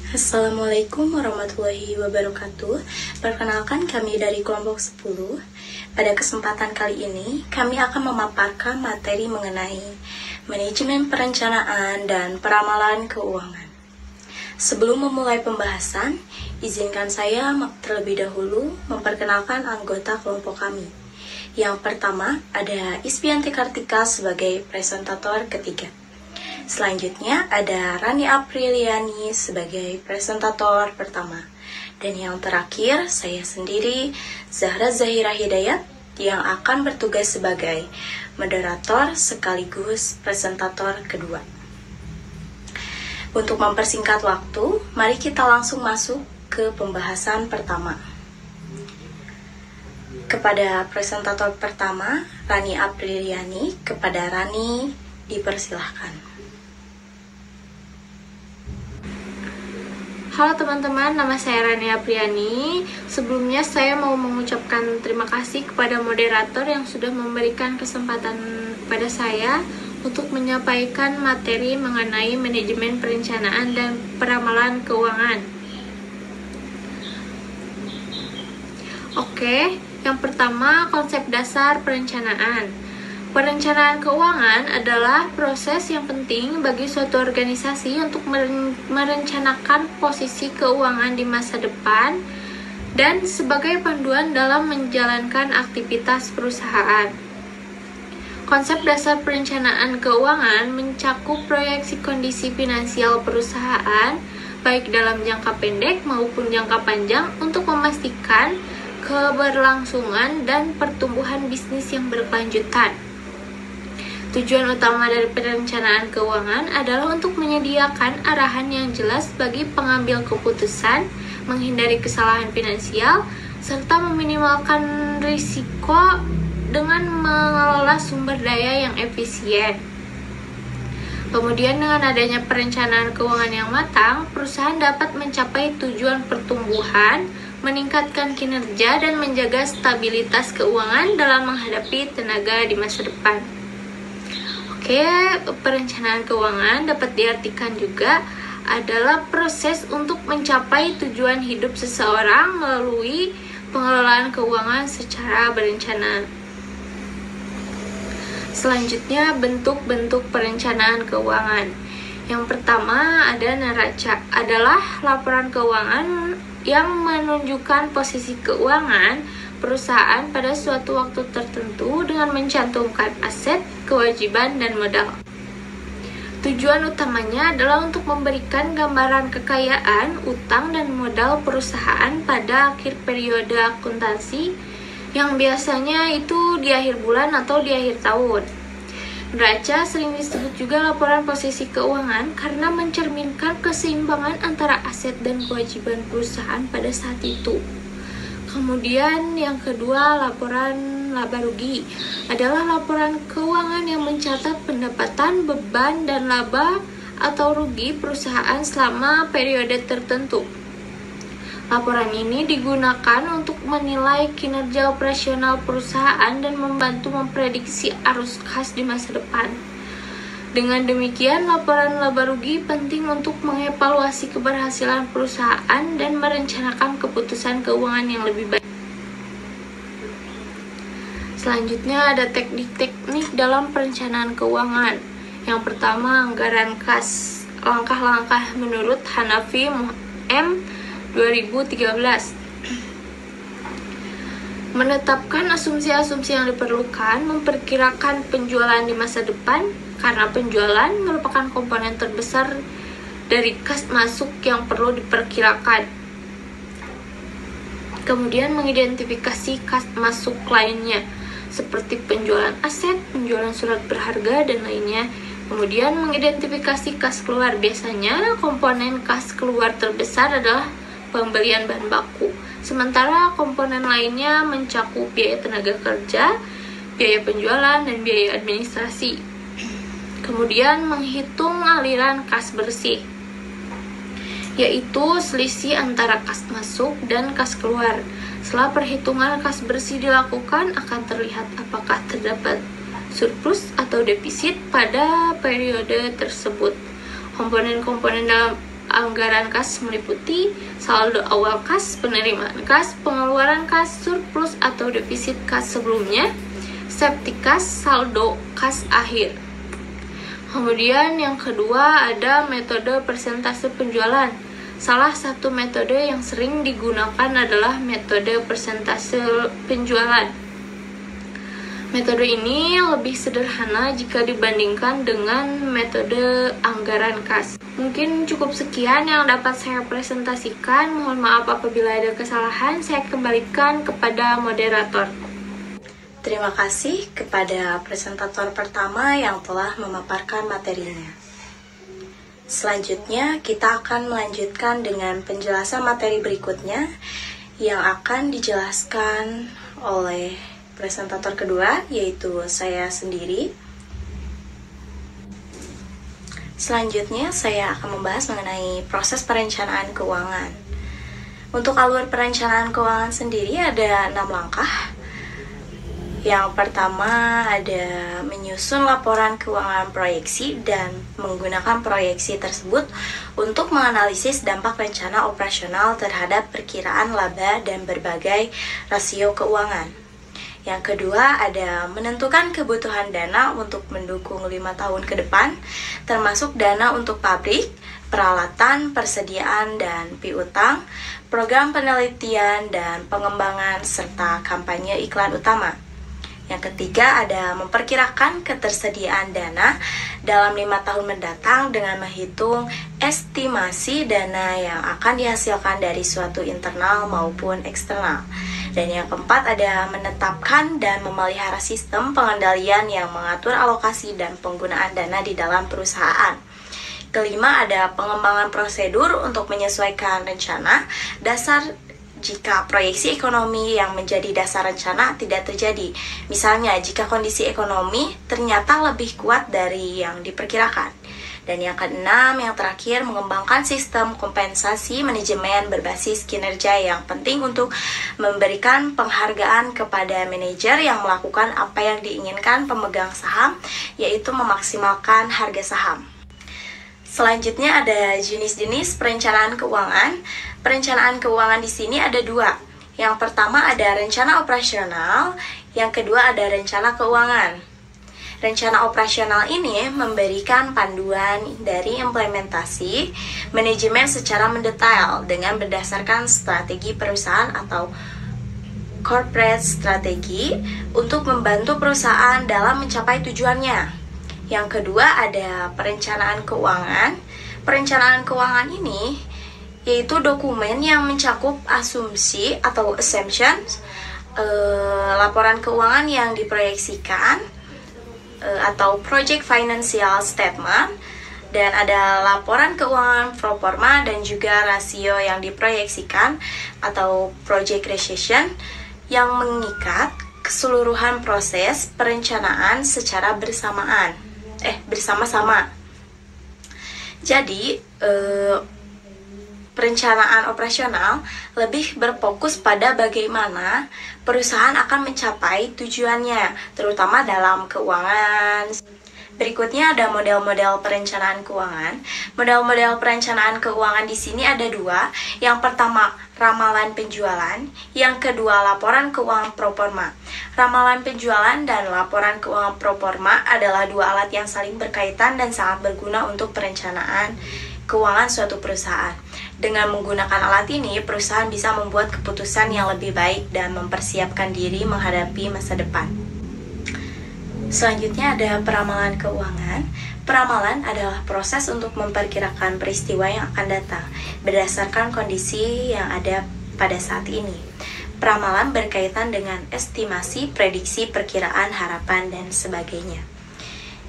Assalamualaikum warahmatullahi wabarakatuh. Perkenalkan, kami dari kelompok 10. Pada kesempatan kali ini, kami akan memaparkan materi mengenai manajemen perencanaan dan peramalan keuangan. Sebelum memulai pembahasan, izinkan saya terlebih dahulu memperkenalkan anggota kelompok kami. Yang pertama ada Isbianti Kartika sebagai presentator ketiga. Selanjutnya ada Rani Apriliani sebagai presentator pertama. Dan yang terakhir, saya sendiri, Zahra Zahira Hidayat, yang akan bertugas sebagai moderator sekaligus presentator kedua. Untuk mempersingkat waktu, mari kita langsung masuk ke pembahasan pertama. Kepada presentator pertama, Rani Apriliani, kepada Rani dipersilahkan. Halo teman-teman, nama saya Rani Apriani. Sebelumnya saya mau mengucapkan terima kasih kepada moderator yang sudah memberikan kesempatan pada saya untuk menyampaikan materi mengenai manajemen perencanaan dan peramalan keuangan. Oke, yang pertama konsep dasar perencanaan. Perencanaan keuangan adalah proses yang penting bagi suatu organisasi untuk merencanakan posisi keuangan di masa depan dan sebagai panduan dalam menjalankan aktivitas perusahaan. Konsep dasar perencanaan keuangan mencakup proyeksi kondisi finansial perusahaan baik dalam jangka pendek maupun jangka panjang untuk memastikan keberlangsungan dan pertumbuhan bisnis yang berkelanjutan. Tujuan utama dari perencanaan keuangan adalah untuk menyediakan arahan yang jelas bagi pengambil keputusan, menghindari kesalahan finansial, serta meminimalkan risiko dengan mengelola sumber daya yang efisien. Kemudian dengan adanya perencanaan keuangan yang matang, perusahaan dapat mencapai tujuan pertumbuhan, meningkatkan kinerja, dan menjaga stabilitas keuangan dalam menghadapi tenaga di masa depan. Oke, perencanaan keuangan dapat diartikan juga adalah proses untuk mencapai tujuan hidup seseorang melalui pengelolaan keuangan secara berencana. Selanjutnya, bentuk-bentuk perencanaan keuangan. Yang pertama ada neraca, adalah laporan keuangan yang menunjukkan posisi keuangan perusahaan pada suatu waktu tertentu dengan mencantumkan aset, kewajiban, dan modal. Tujuan utamanya adalah untuk memberikan gambaran kekayaan, utang, dan modal perusahaan pada akhir periode akuntansi yang biasanya itu di akhir bulan atau di akhir tahun. Neraca sering disebut juga laporan posisi keuangan karena mencerminkan keseimbangan antara aset dan kewajiban perusahaan pada saat itu. Kemudian yang kedua, laporan laba rugi adalah laporan keuangan yang mencatat pendapatan, beban, dan laba atau rugi perusahaan selama periode tertentu. Laporan ini digunakan untuk menilai kinerja operasional perusahaan dan membantu memprediksi arus kas di masa depan. Dengan demikian, laporan laba rugi penting untuk mengevaluasi keberhasilan perusahaan dan merencanakan keputusan keuangan yang lebih baik. Selanjutnya ada teknik-teknik dalam perencanaan keuangan. Yang pertama, anggaran kas. Langkah-langkah menurut Hanafi M. 2013. Menetapkan asumsi-asumsi yang diperlukan, memperkirakan penjualan di masa depan, karena penjualan merupakan komponen terbesar dari kas masuk yang perlu diperkirakan. Kemudian mengidentifikasi kas masuk lainnya, seperti penjualan aset, penjualan surat berharga, dan lainnya. Kemudian mengidentifikasi kas keluar. Biasanya komponen kas keluar terbesar adalah pembelian bahan baku. Sementara komponen lainnya mencakup biaya tenaga kerja, biaya penjualan, dan biaya administrasi. Kemudian menghitung aliran kas bersih, yaitu selisih antara kas masuk dan kas keluar. Setelah perhitungan kas bersih dilakukan, akan terlihat apakah terdapat surplus atau defisit pada periode tersebut. Komponen-komponen dalam anggaran kas meliputi saldo awal kas, penerimaan kas, pengeluaran kas, surplus atau defisit kas sebelumnya, safety kas, saldo kas akhir. Kemudian yang kedua ada metode persentase penjualan. Salah satu metode yang sering digunakan adalah metode persentase penjualan. Metode ini lebih sederhana jika dibandingkan dengan metode anggaran kas. Mungkin cukup sekian yang dapat saya presentasikan. Mohon maaf apabila ada kesalahan. Saya kembalikan kepada moderator. Terima kasih kepada presentator pertama yang telah memaparkan materinya. Selanjutnya, kita akan melanjutkan dengan penjelasan materi berikutnya yang akan dijelaskan oleh presentator kedua, yaitu saya sendiri. Selanjutnya, saya akan membahas mengenai proses perencanaan keuangan. Untuk alur perencanaan keuangan sendiri ada 6 langkah. Yang pertama ada menyusun laporan keuangan proyeksi dan menggunakan proyeksi tersebut untuk menganalisis dampak rencana operasional terhadap perkiraan laba dan berbagai rasio keuangan. Yang kedua ada menentukan kebutuhan dana untuk mendukung 5 tahun ke depan, termasuk dana untuk pabrik, peralatan, persediaan, dan piutang, program penelitian dan pengembangan, serta kampanye iklan utama. Yang ketiga ada memperkirakan ketersediaan dana dalam 5 tahun mendatang dengan menghitung estimasi dana yang akan dihasilkan dari suatu internal maupun eksternal. Dan yang keempat ada menetapkan dan memelihara sistem pengendalian yang mengatur alokasi dan penggunaan dana di dalam perusahaan. Kelima ada pengembangan prosedur untuk menyesuaikan rencana dasar jika proyeksi ekonomi yang menjadi dasar rencana tidak terjadi. Misalnya, jika kondisi ekonomi ternyata lebih kuat dari yang diperkirakan. Dan yang keenam, yang terakhir, mengembangkan sistem kompensasi manajemen berbasis kinerja yang penting untuk memberikan penghargaan kepada manajer yang melakukan apa yang diinginkan pemegang saham, yaitu memaksimalkan harga saham. Selanjutnya ada jenis-jenis perencanaan keuangan. Perencanaan keuangan di sini ada 2. Yang pertama ada rencana operasional, yang kedua ada rencana keuangan. Rencana operasional ini memberikan panduan dari implementasi manajemen secara mendetail dengan berdasarkan strategi perusahaan atau corporate strategi untuk membantu perusahaan dalam mencapai tujuannya. Yang kedua ada perencanaan keuangan. Perencanaan keuangan ini yaitu dokumen yang mencakup asumsi atau assumptions, laporan keuangan yang diproyeksikan, atau project financial statement, dan ada laporan keuangan pro forma dan juga rasio yang diproyeksikan atau project recession yang mengikat keseluruhan proses perencanaan secara bersama-sama. Jadi perencanaan operasional lebih berfokus pada bagaimana perusahaan akan mencapai tujuannya, terutama dalam keuangan. Berikutnya ada model-model perencanaan keuangan. Model-model perencanaan keuangan di sini ada 2. Yang pertama, ramalan penjualan. Yang kedua, laporan keuangan pro forma. Ramalan penjualan dan laporan keuangan pro forma adalah 2 alat yang saling berkaitan dan sangat berguna untuk perencanaan keuangan suatu perusahaan. Dengan menggunakan alat ini, perusahaan bisa membuat keputusan yang lebih baik dan mempersiapkan diri menghadapi masa depan. Selanjutnya ada peramalan keuangan. Peramalan adalah proses untuk memperkirakan peristiwa yang akan datang berdasarkan kondisi yang ada pada saat ini. Peramalan berkaitan dengan estimasi, prediksi, perkiraan, harapan, dan sebagainya.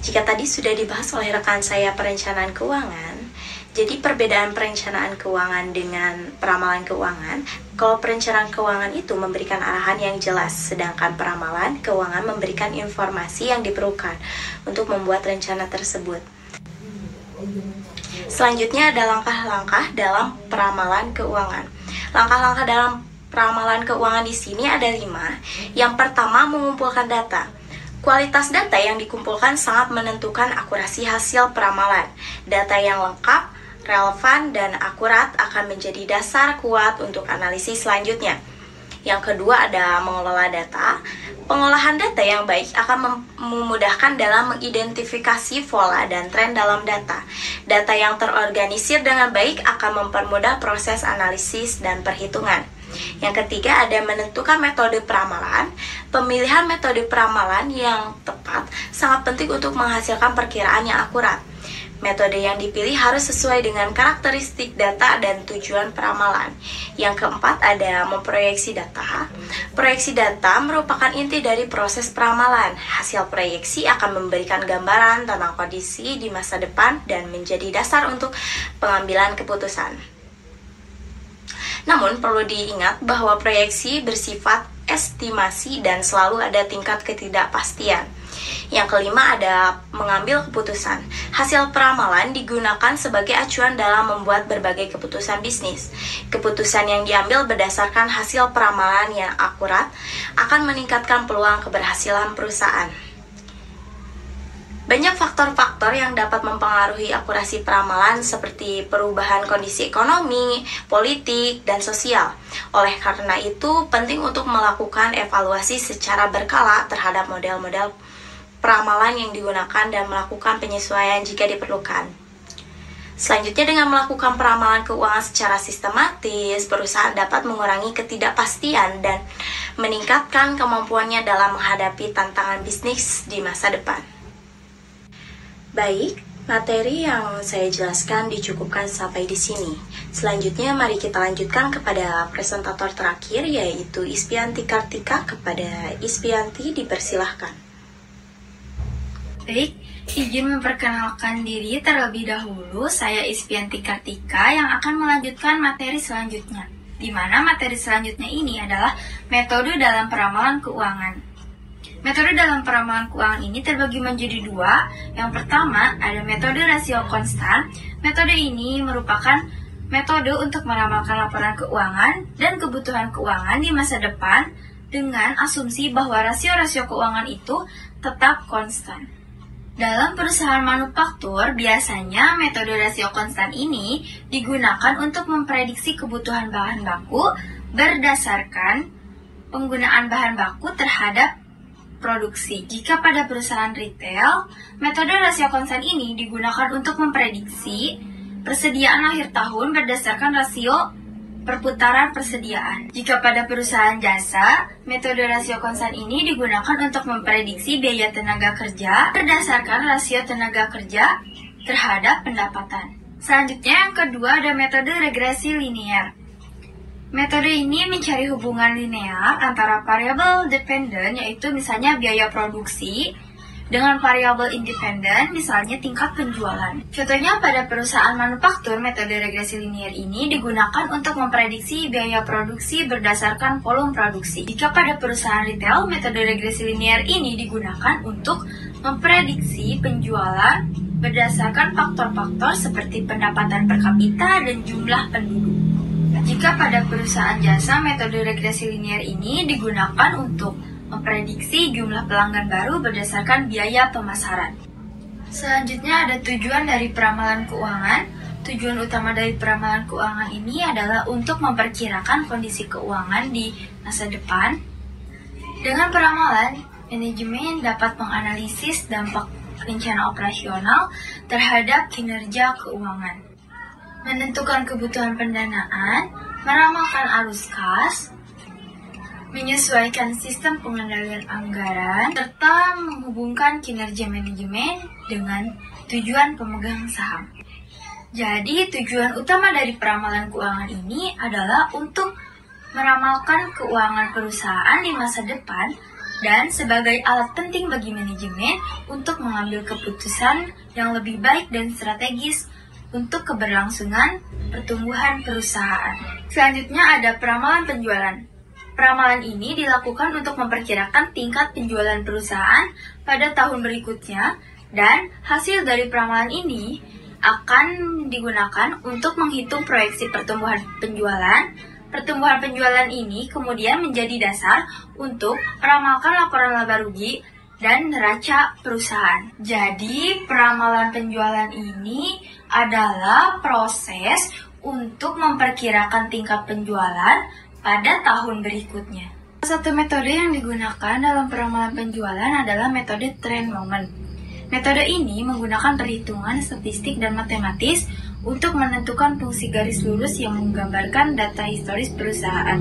Jika tadi sudah dibahas oleh rekan saya perencanaan keuangan, jadi perbedaan perencanaan keuangan dengan peramalan keuangan, kalau perencanaan keuangan itu memberikan arahan yang jelas, sedangkan peramalan keuangan memberikan informasi yang diperlukan untuk membuat rencana tersebut. Selanjutnya ada langkah-langkah dalam peramalan keuangan. Langkah-langkah dalam peramalan keuangan di sini ada 5. Yang pertama, mengumpulkan data. Kualitas data yang dikumpulkan sangat menentukan akurasi hasil peramalan. Data yang lengkap relevan, dan akurat akan menjadi dasar kuat untuk analisis selanjutnya. Yang kedua ada mengelola data. Pengolahan data yang baik akan memudahkan dalam mengidentifikasi pola dan tren dalam data. Data yang terorganisir dengan baik akan mempermudah proses analisis dan perhitungan. Yang ketiga ada menentukan metode peramalan. Pemilihan metode peramalan yang tepat sangat penting untuk menghasilkan perkiraan yang akurat. Metode yang dipilih harus sesuai dengan karakteristik data dan tujuan peramalan. Yang keempat ada memproyeksi data. Proyeksi data merupakan inti dari proses peramalan. Hasil proyeksi akan memberikan gambaran tentang kondisi di masa depan dan menjadi dasar untuk pengambilan keputusan. Namun perlu diingat bahwa proyeksi bersifat estimasi dan selalu ada tingkat ketidakpastian. Yang kelima ada mengambil keputusan. Hasil peramalan digunakan sebagai acuan dalam membuat berbagai keputusan bisnis. Keputusan yang diambil berdasarkan hasil peramalan yang akurat akan meningkatkan peluang keberhasilan perusahaan. Banyak faktor-faktor yang dapat mempengaruhi akurasi peramalan seperti perubahan kondisi ekonomi, politik, dan sosial. Oleh karena itu, penting untuk melakukan evaluasi secara berkala terhadap model-model peramalan yang digunakan dan melakukan penyesuaian jika diperlukan. Selanjutnya, dengan melakukan peramalan keuangan secara sistematis, perusahaan dapat mengurangi ketidakpastian dan meningkatkan kemampuannya dalam menghadapi tantangan bisnis di masa depan. Baik, materi yang saya jelaskan dicukupkan sampai di sini. Selanjutnya, mari kita lanjutkan kepada presentator terakhir, yaitu Ispianti Kartika. Kepada Ispianti, dipersilahkan. Baik, izin memperkenalkan diri terlebih dahulu. Saya Ispianti Kartika yang akan melanjutkan materi selanjutnya, di mana materi selanjutnya ini adalah metode dalam peramalan keuangan. Metode dalam peramalan keuangan ini terbagi menjadi dua. Yang pertama ada metode rasio konstan. Metode ini merupakan metode untuk meramalkan laporan keuangan dan kebutuhan keuangan di masa depan dengan asumsi bahwa rasio-rasio keuangan itu tetap konstan. Dalam perusahaan manufaktur, biasanya metode rasio konstan ini digunakan untuk memprediksi kebutuhan bahan baku berdasarkan penggunaan bahan baku terhadap produksi. Jika pada perusahaan retail, metode rasio konstan ini digunakan untuk memprediksi persediaan akhir tahun berdasarkan rasio perputaran persediaan. Jika pada perusahaan jasa, metode rasio konstan ini digunakan untuk memprediksi biaya tenaga kerja berdasarkan rasio tenaga kerja terhadap pendapatan. Selanjutnya yang kedua ada metode regresi linear. Metode ini mencari hubungan linear antara variabel dependen, yaitu misalnya biaya produksi, dengan variabel independen, misalnya tingkat penjualan. Contohnya pada perusahaan manufaktur, metode regresi linear ini digunakan untuk memprediksi biaya produksi berdasarkan volume produksi. Jika pada perusahaan retail, metode regresi linear ini digunakan untuk memprediksi penjualan berdasarkan faktor-faktor seperti pendapatan per kapita dan jumlah penduduk. Jika pada perusahaan jasa, metode regresi linear ini digunakan untuk memprediksi jumlah pelanggan baru berdasarkan biaya pemasaran. Selanjutnya ada tujuan dari peramalan keuangan. Tujuan utama dari peramalan keuangan ini adalah untuk memperkirakan kondisi keuangan di masa depan. Dengan peramalan, manajemen dapat menganalisis dampak rencana operasional terhadap kinerja keuangan, menentukan kebutuhan pendanaan, meramalkan arus kas, menyesuaikan sistem pengendalian anggaran, serta menghubungkan kinerja manajemen dengan tujuan pemegang saham. Jadi, tujuan utama dari peramalan keuangan ini adalah untuk meramalkan keuangan perusahaan di masa depan dan sebagai alat penting bagi manajemen untuk mengambil keputusan yang lebih baik dan strategis untuk keberlangsungan pertumbuhan perusahaan. Selanjutnya ada peramalan penjualan. Peramalan ini dilakukan untuk memperkirakan tingkat penjualan perusahaan pada tahun berikutnya, dan hasil dari peramalan ini akan digunakan untuk menghitung proyeksi pertumbuhan penjualan. Pertumbuhan penjualan ini kemudian menjadi dasar untuk meramalkan laporan laba rugi dan neraca perusahaan. Jadi, peramalan penjualan ini adalah proses untuk memperkirakan tingkat penjualan pada tahun berikutnya. Salah satu metode yang digunakan dalam peramalan penjualan adalah metode trend moment. Metode ini menggunakan perhitungan statistik dan matematis untuk menentukan fungsi garis lurus yang menggambarkan data historis perusahaan.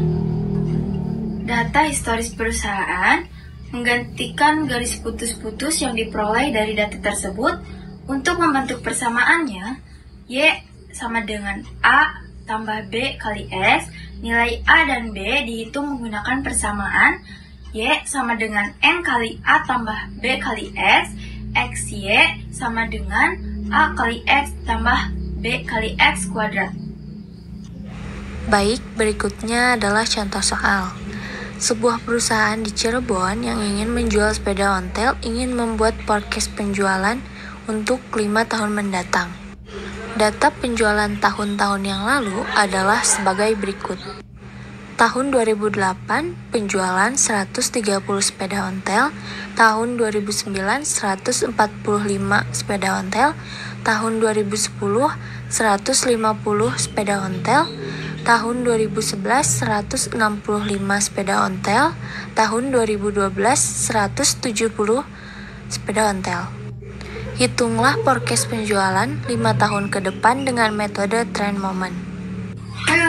Data historis perusahaan menggantikan garis putus-putus yang diperoleh dari data tersebut. Untuk membentuk persamaannya, Y sama dengan A tambah B kali X. Nilai A dan B dihitung menggunakan persamaan Y sama dengan N kali A tambah B kali X. XY sama dengan A kali X tambah B kali X kuadrat. Baik, berikutnya adalah contoh soal. Sebuah perusahaan di Cirebon yang ingin menjual sepeda ontel ingin membuat forecast penjualan untuk 5 tahun mendatang. Data penjualan tahun-tahun yang lalu adalah sebagai berikut. Tahun 2008, penjualan 130 sepeda ontel. Tahun 2009, 145 sepeda ontel. Tahun 2010, 150 sepeda ontel. Tahun 2011, 165 sepeda ontel. Tahun 2012, 170 sepeda ontel. Hitunglah forecast penjualan 5 tahun ke depan dengan metode trend moment.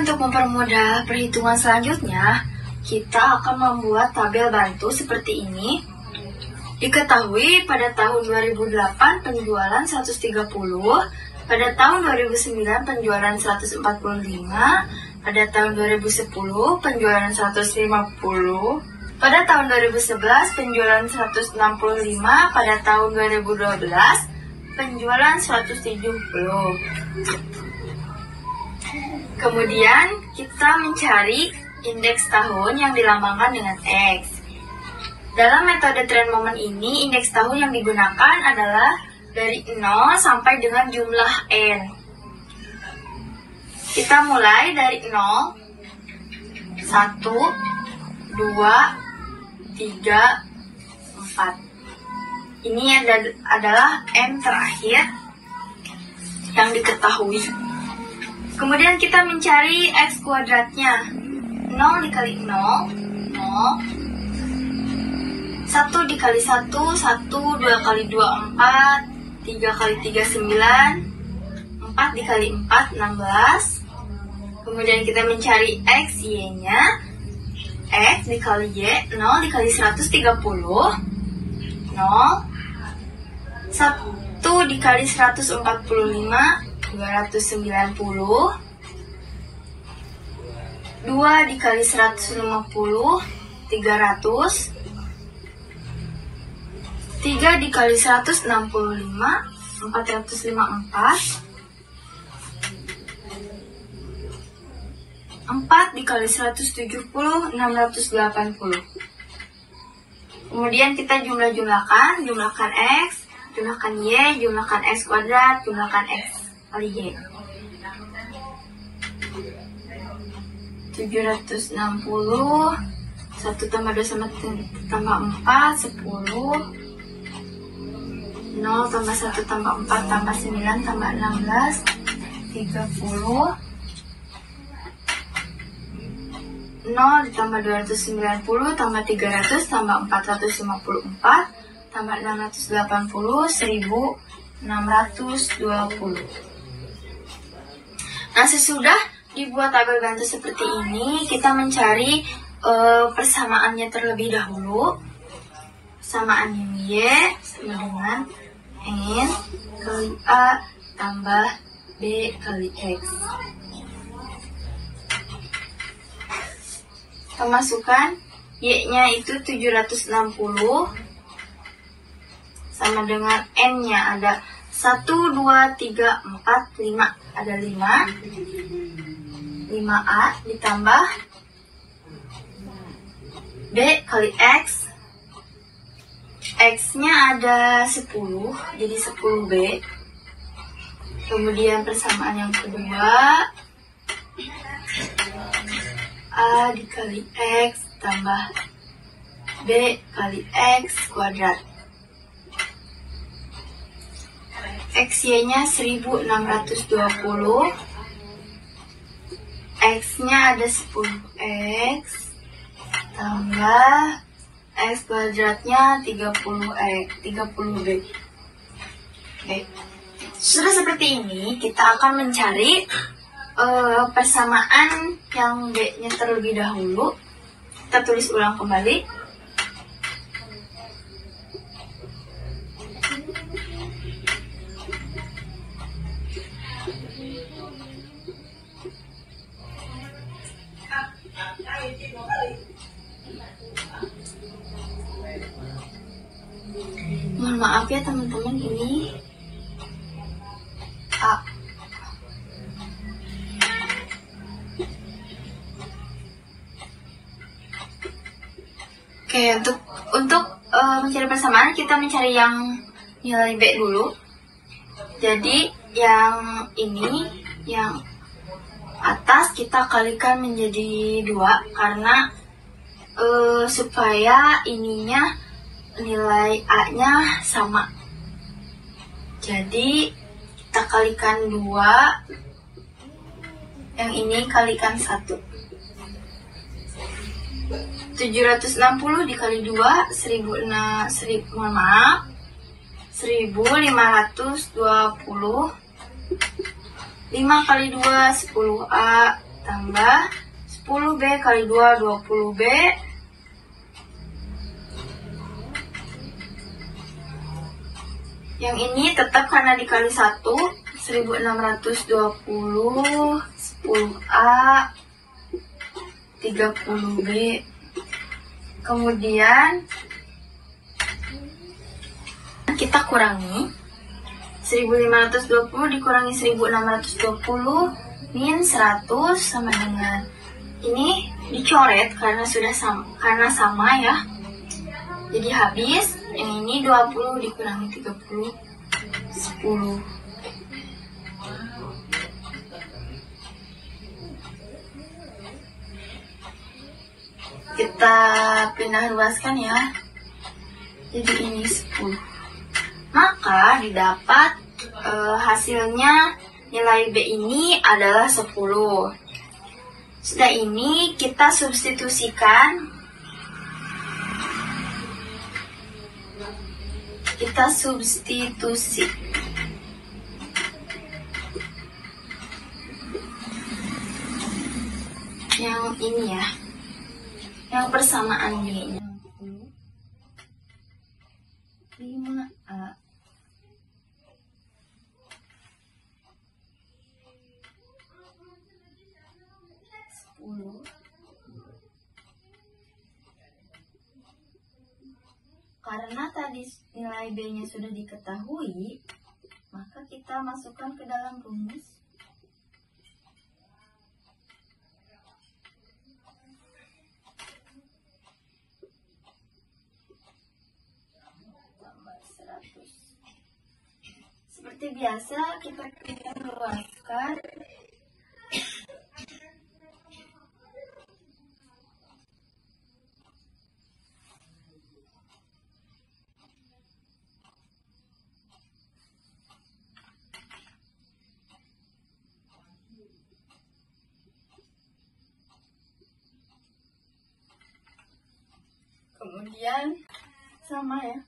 Untuk mempermudah perhitungan selanjutnya, kita akan membuat tabel bantu seperti ini. Diketahui pada tahun 2008 penjualan 130, pada tahun 2009 penjualan 145, pada tahun 2010 penjualan 150, pada tahun 2011 penjualan 165, pada tahun 2012 penjualan 170. Kemudian kita mencari indeks tahun yang dilambangkan dengan X. Dalam metode trend moment ini, indeks tahun yang digunakan adalah dari 0 sampai dengan jumlah N. Kita mulai dari 0, 1, 2, 3, 4. Ini adalah M terakhir yang diketahui. Kemudian kita mencari X kuadratnya. 0 dikali 0, 0. 1 dikali 1, 1, 2 kali 2, 4, 3 kali 3, 9, 4 dikali 4, 16. Kemudian kita mencari X, Y-nya. X dikali Y, 0 dikali 130, 0. 1 dikali 145, 290. 2 dikali 150, 300. 3 dikali 165, 454. 4 dikali 170, 680. Kemudian kita jumlahkan X, jumlahkan Y, jumlahkan X kuadrat, jumlahkan X kali Y. 760, 1 tambah 2 sama tambah 4, 10. 0 tambah 1 tambah 4 tambah 9 tambah 16, 30. 0 ditambah 290 tambah 300 tambah 454 tambah 680, 1620. Nah, sesudah dibuat tabel bantu seperti ini, kita mencari persamaannya terlebih dahulu. Persamaan Y sama dengan N kali A tambah B kali X. Kita masukkan Y-nya itu 760 sama dengan N-nya ada 1, 2, 3, 4, 5. Ada 5. 5A ditambah B kali X. X-nya ada 10, jadi 10B. Kemudian persamaan yang kedua, A dikali X tambah B kali X kuadrat. XY-nya 1620. X-nya ada 10X. Tambah X kuadratnya 30B. Oke. Sudah seperti ini, kita akan mencari persamaan yang B-nya terlebih dahulu. Kita tulis ulang kembali. Mohon maaf ya teman-teman, ini A. Oke, untuk mencari persamaan kita mencari yang nilai B dulu. Jadi yang ini, yang atas kita kalikan menjadi 2 karena supaya ininya nilai A-nya sama. Jadi kita kalikan 2, yang ini kalikan 1. 760 dikali 2 1520. 5 kali 2 10A tambah 10B kali 2 20B. Yang ini tetap karena dikali 1, 1620, 10A, 30B. Kemudian kita kurangi 1520 dikurangi 1620 min 100 sama dengan ini dicoret karena sudah sama ya. Jadi habis. Yang ini 20 dikurangi 30 10. Kita pindah luaskan ya. Jadi ini 10. Maka didapat hasilnya nilai B ini adalah 10. Sudah ini kita substitusikan. Kita substitusi. Yang ini ya. Yang persamaan B-nya. 5A. 10. Karena tadi nilai B-nya sudah diketahui, maka kita masukkan ke dalam rumus. Tambah 100. Seperti biasa, kita luaskan. Kemudian sama ya,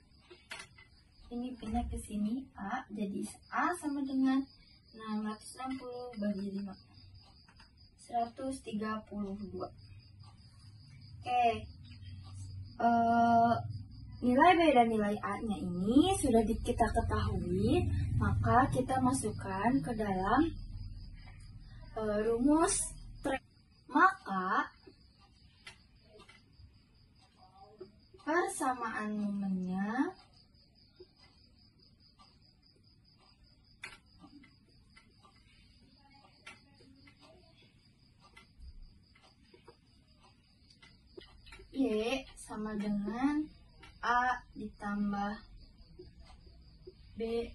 ini pindah ke sini A, jadi A sama dengan 660 bagi 5, 132. Oke, nilai B dan nilai A nya ini sudah kita ketahui, maka kita masukkan ke dalam rumus. Maka persamaan momennya Y sama dengan A ditambah B.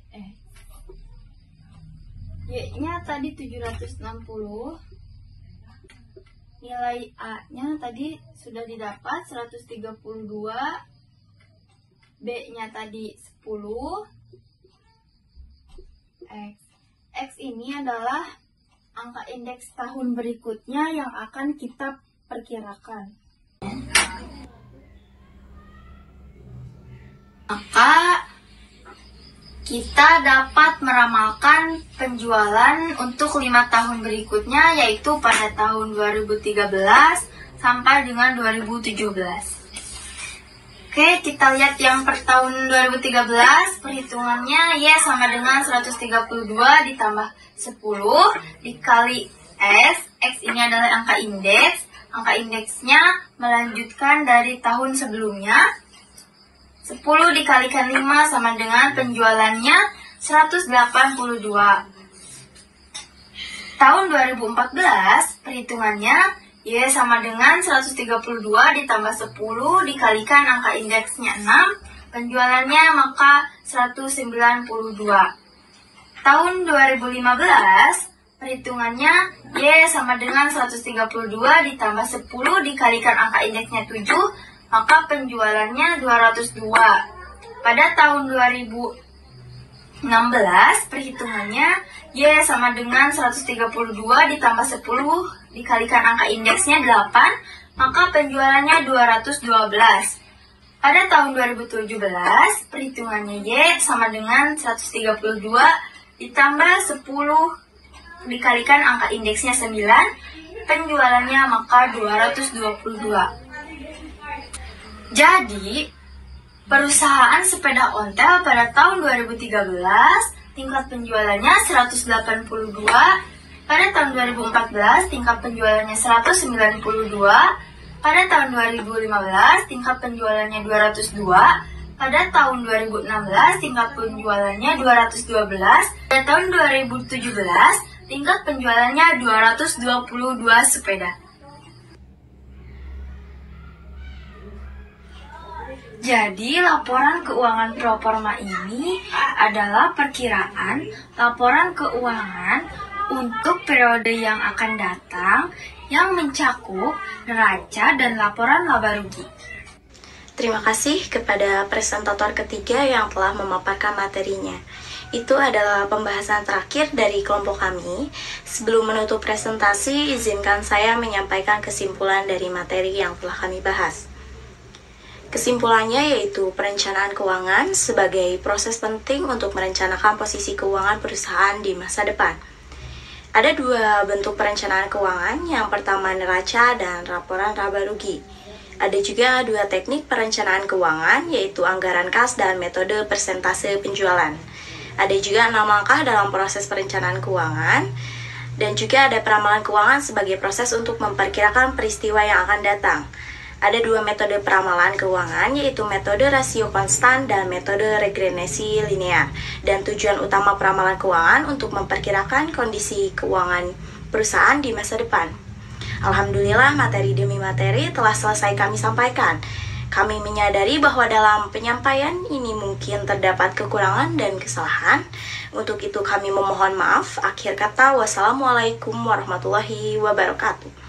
Y-nya tadi 760. Nilai A-nya tadi sudah didapat 132. B-nya tadi 10. X. X ini adalah angka indeks tahun berikutnya yang akan kita perkirakan. Maka kita dapat meramalkan penjualan untuk 5 tahun berikutnya, yaitu pada tahun 2013 sampai dengan 2017. Oke, kita lihat yang per tahun 2013, perhitungannya Y sama dengan 132 ditambah 10 dikali X. X ini adalah angka indeks. Angka indeksnya melanjutkan dari tahun sebelumnya. 10 dikalikan 5 sama dengan penjualannya 182. Tahun 2014, perhitungannya Y sama dengan 132 ditambah 10 dikalikan angka indeksnya 6, penjualannya maka 192. Tahun 2015, perhitungannya Y sama dengan 132 ditambah 10 dikalikan angka indeksnya 7, maka penjualannya 202. Pada tahun 2016, perhitungannya Y sama dengan 132 ditambah 10 dikalikan angka indeksnya 8, maka penjualannya 212. Pada tahun 2017, perhitungannya Y sama dengan 132 ditambah 10 dikalikan angka indeksnya 9, penjualannya maka 222. Jadi, perusahaan sepeda ontel pada tahun 2013 tingkat penjualannya 182, pada tahun 2014 tingkat penjualannya 192, pada tahun 2015 tingkat penjualannya 202, pada tahun 2016 tingkat penjualannya 212, pada tahun 2017 tingkat penjualannya 222 sepeda. Jadi, laporan keuangan proforma ini adalah perkiraan laporan keuangan untuk periode yang akan datang yang mencakup neraca dan laporan laba rugi. Terima kasih kepada presentator ketiga yang telah memaparkan materinya. Itu adalah pembahasan terakhir dari kelompok kami. Sebelum menutup presentasi, izinkan saya menyampaikan kesimpulan dari materi yang telah kami bahas. Kesimpulannya yaitu perencanaan keuangan sebagai proses penting untuk merencanakan posisi keuangan perusahaan di masa depan. Ada dua bentuk perencanaan keuangan, yang pertama neraca dan laporan laba rugi. Ada juga dua teknik perencanaan keuangan, yaitu anggaran kas dan metode persentase penjualan. Ada juga 6 langkah dalam proses perencanaan keuangan, dan juga ada peramalan keuangan sebagai proses untuk memperkirakan peristiwa yang akan datang. Ada dua metode peramalan keuangan, yaitu metode rasio konstan dan metode regresi linear. Dan tujuan utama peramalan keuangan untuk memperkirakan kondisi keuangan perusahaan di masa depan. Alhamdulillah, materi demi materi telah selesai kami sampaikan. Kami menyadari bahwa dalam penyampaian ini mungkin terdapat kekurangan dan kesalahan. Untuk itu kami memohon maaf. Akhir kata, wassalamualaikum warahmatullahi wabarakatuh.